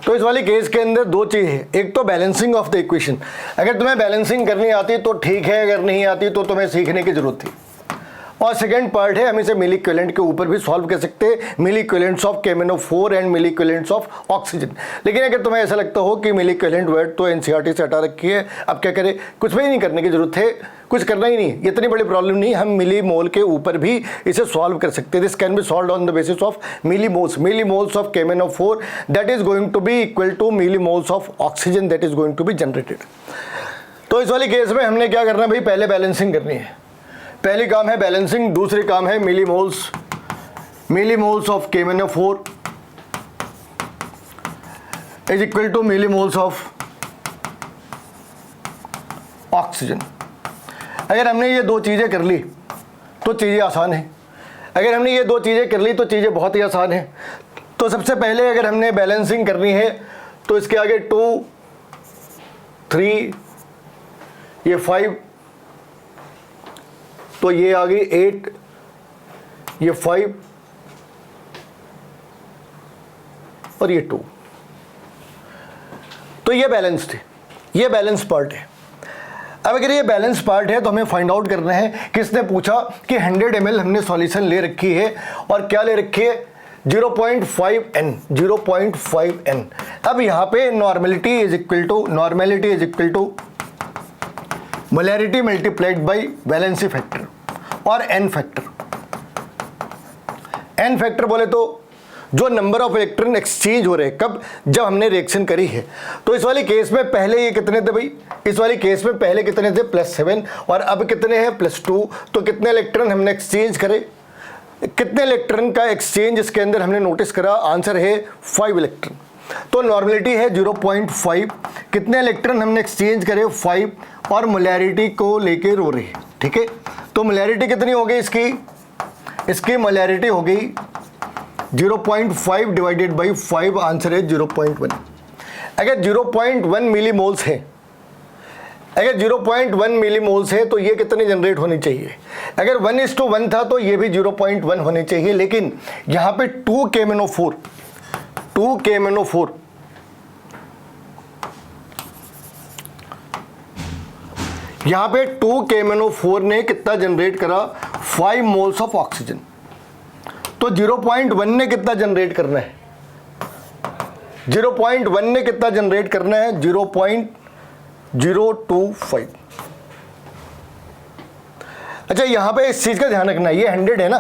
तो इस वाले केस के अंदर दो चीज़ है, एक तो बैलेंसिंग ऑफ द इक्वेशन। अगर तुम्हें बैलेंसिंग करनी आती तो ठीक है, अगर नहीं आती तो तुम्हें सीखने की जरूरत थी। और सेकंड पार्ट है, हम इसे मिली इक्विवेलेंट के ऊपर भी सॉल्व कर सकते हैं, milli equivalents of KMnO4 and milli equivalents of oxygen. लेकिन अगर तुम्हें ऐसा लगता हो कि मिली इक्विवेलेंट वर्ड तो NCERT से हटा रखी है, अब क्या करें, कुछ भी नहीं करने की जरूरत है, कुछ करना ही नहीं, इतनी बड़ी प्रॉब्लम नहीं, हम मिली मोल के ऊपर भी इसे सॉल्व कर सकते हैं। This can be solve on the basis of milli moles of KMnO4 that is going to be equal to milli moles of oxygen that is going to be generated. तो इस वाले केस में हमने क्या करना है भाई, पहले बैलेंसिंग करनी है। पहली काम है बैलेंसिंग, दूसरी काम है milli moles of KMnO4 is equal to milli moles of oxygen. अगर हमने ये दो चीज़ें कर ली तो चीज़ें आसान है, अगर हमने ये दो चीज़ें कर ली तो चीज़ें बहुत ही आसान है। तो सबसे पहले अगर हमने बैलेंसिंग करनी है तो इसके आगे 2 3 ये 5 तो ये आ गई 8 ये 5 और ये 2। तो ये बैलेंस थे, ये बैलेंस पार्ट है। अब अगर ये बैलेंस पार्ट है तो हमें फाइंड आउट करना है, किसने पूछा कि 100 ml हमने सॉल्यूशन ले रखी है और क्या ले रखी है 0.5 N। अब यहाँ पे normality is equal to molarity multiplied by valency factor और N फैक्टर बोले तो जो नंबर ऑफ इलेक्ट्रॉन एक्सचेंज हो रहे हैं, कब, जब हमने रिएक्शन करी है। तो इस वाले केस में पहले ये कितने थे भाई, इस वाले केस में पहले कितने थे +7 और अब कितने हैं +2। तो कितने इलेक्ट्रॉन हमने एक्सचेंज करे, कितने इलेक्ट्रॉन का एक्सचेंज इसके अंदर हमने नोटिस करा, आंसर है 5 इलेक्ट्रॉन। तो नॉर्मेलिटी है 0.5, कितने इलेक्ट्रॉन हमने एक्सचेंज करे 5 और मोलैरिटी को लेके रो रही है, ठीक है। तो मोलैरिटी कितनी हो गई इसकी मोलैरिटी हो गई 0.5 डिवाइडेड बाई 5, आंसर है 0.1। अगर 0.1 मिली मोल्स है, अगर 0.1 मिली मोल्स है तो ये कितनी जनरेट होनी चाहिए, अगर 1:1 था तो ये भी 0.1 होनी चाहिए। लेकिन यहाँ पे 2 KMnO4 यहाँ पे 2 KMnO4 ने कितना जनरेट करा 5 मोल्स ऑफ ऑक्सीजन। तो 0.1 ने कितना जनरेट करना है, 0.1 ने कितना जनरेट करना है 0.025। अच्छा यहाँ पे इस चीज का ध्यान रखना, ये 100 है ना,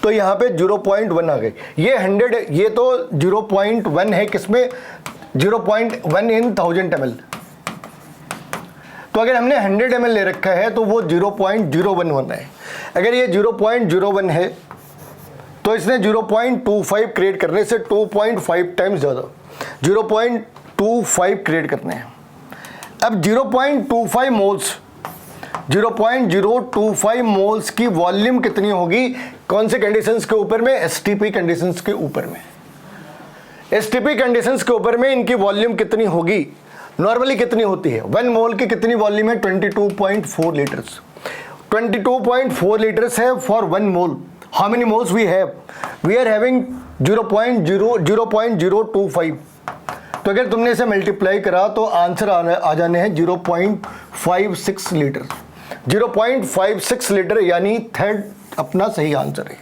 तो यहाँ पे 0.1 आ गई, ये 100, ये तो 0.1 है किसमें 0.1 इन 1000 ml। तो अगर हमने 100 ml ले रखा है तो वो 0.01 होना है। अगर ये 0.01 है तो इसने 0.25 क्रिएट करने से 2.5 टाइम्स ज़्यादा 0.25 क्रिएट करने हैं। अब 0.25 मोल्स की वॉल्यूम कितनी होगी, कौन से कंडीशंस के ऊपर में, STP कंडीशंस के ऊपर में। STP कंडीशंस के ऊपर में इनकी वॉल्यूम कितनी होगी, नॉर्मली कितनी होती है, 1 मोल की कितनी वॉल्यूम है 22.4 लीटर्स। 22.4 लीटर्स है फॉर 1 मोल। How many moles we have, we are having 0.025। तो अगर तुमने इसे मल्टीप्लाई करा तो आंसर आ जाने हैं 0.56 लीटर। 0.56 लीटर यानी थर्ड अपना सही आंसर है,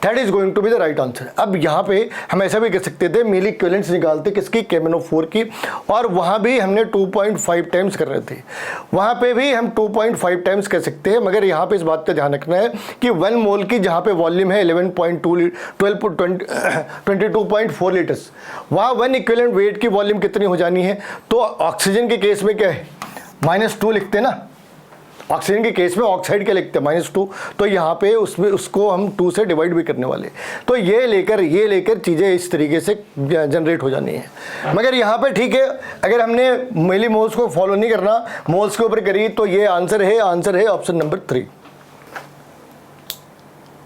that is going to be the right answer. अब यहाँ पे हम ऐसा भी कर सकते थे, मिली इक्विवेलेंट्स निकालते किसकी, KMnO4 की, और वहाँ भी हमने 2.5 टाइम्स कर रहे थे, वहाँ पे भी हम 2.5 टाइम्स कर सकते हैं। मगर यहाँ पे इस बात का ध्यान रखना है कि 1 मोल की जहाँ पे वॉल्यूम है 22.4 लीटर्स, वहाँ 1 इक्विवेलेंट वेट की वॉल्यूम कितनी हो जानी है। तो ऑक्सीजन के केस में क्या है -2 लिखते हैं ना, ऑक्सीजन के केस में ऑक्साइड क्या लिखते हैं -2, तो यहाँ पे उसमें उसको हम 2 से डिवाइड भी करने वाले। तो ये लेकर चीज़ें इस तरीके से जनरेट हो जानी है। मगर यहाँ पे ठीक है, अगर हमने मिली मोल्स को फॉलो नहीं करना, मोल्स के ऊपर करी, तो ये आंसर है ऑप्शन नंबर 3।